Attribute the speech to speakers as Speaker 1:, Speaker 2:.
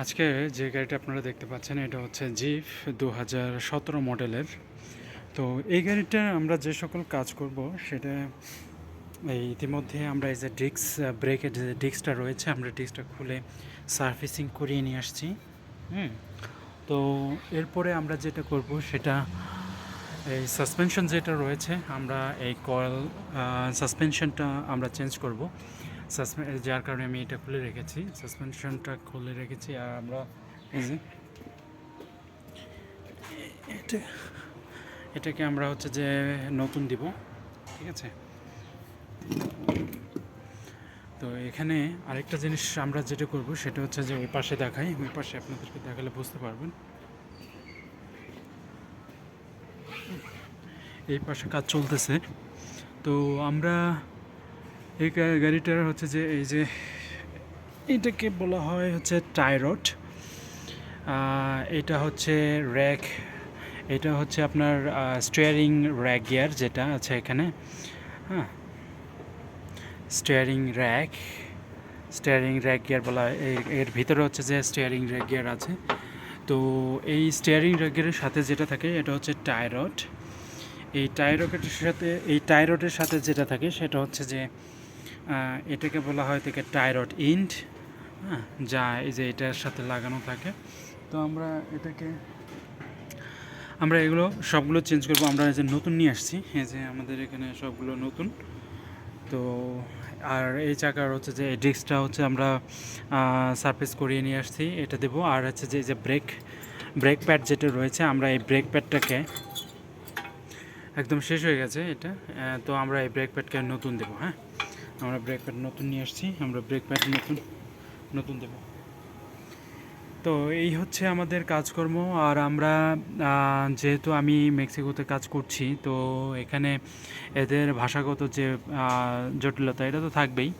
Speaker 1: আজকে যে গাড়িটা আপনারা দেখতে পাচ্ছেন এটা হচ্ছে জিপ 2017 মডেলের। তো এই গাড়িটা আমরা যে সকল কাজ করব সেটা ইতিমধ্যে আমরা এই যে ডিস্ক ব্রেকের যে ডিস্কটা রয়েছে আমরা ডিস্কটা খুলে সার্ভিসিং করিয়ে নিয়ে আসছি। তো এরপরে আমরা যেটা করব সেটা এই সাসপেনশন যেটা রয়েছে আমরা এই কয়েল সাসপেনশনটা আমরা চেঞ্জ করব। যার কারণে আমি এটা খুলে রেখেছি, সাসপেনশনটা খুলে রেখেছি। আর আমরা এই যে এটা এটাকে আমরা হচ্ছে যে নতুন দিব, ঠিক আছে। তো এখানে আরেকটা জিনিস আমরা যেটা করব সেটা হচ্ছে যে ওই পাশে দেখাই, ওই পাশে আপনাদেরকে দেখালে বুঝতে পারবেন। এই পাশে কাজ চলতেছে। তো আমরা এই গাড়িটার হচ্ছে যে এই যে এটাকে বলা হয় হচ্ছে টাই রড। এটা হচ্ছে র্যাক, এটা হচ্ছে আপনার স্টিয়ারিং র্যাক গিয়ার যেটা আছে এখানে। হ্যাঁ, স্টিয়ারিং র্যাক গিয়ার বলা হয়। এর ভিতরে হচ্ছে যে স্টিয়ারিং র্যাক গিয়ার আছে। তো এই স্টিয়ারিং র্যাক গিয়ারের সাথে যেটা থাকে এটা হচ্ছে টাই রড। এই টাই রডের সাথে যেটা থাকে সেটা হচ্ছে যে এটাকে বলা হয় থেকে টাই রড ইন্ট। হ্যাঁ, যা এই যে এটার সাথে লাগানো থাকে। তো আমরা এগুলো সবগুলো চেঞ্জ করবো। আমরা যে নতুন নিয়ে আসছি, এই যে আমাদের এখানে সবগুলো নতুন। তো আর এই চাকার হচ্ছে যে ডিস্কটা হচ্ছে আমরা সারফেস করিয়ে নিয়ে আসছি, এটা দেবো। আর হচ্ছে যে এই যে ব্রেক প্যাড যেটা রয়েছে আমরা এই ব্রেক প্যাডটাকে একদম শেষ হয়ে গেছে এটা। তো আমরা এই ব্রেক প্যাডকে নতুন দেবো। হ্যাঁ, আমরা ব্রেক প্যাড নতুন নিয়ে আসছি, আমরা ব্রেক প্যাড নতুন দেবো। তো এই হচ্ছে আমাদের কাজকর্ম। আর আমরা যেহেতু আমি মেক্সিকোতে কাজ করছি, তো এখানে এদের ভাষাগত যে জটিলতা এটা তো থাকবেই।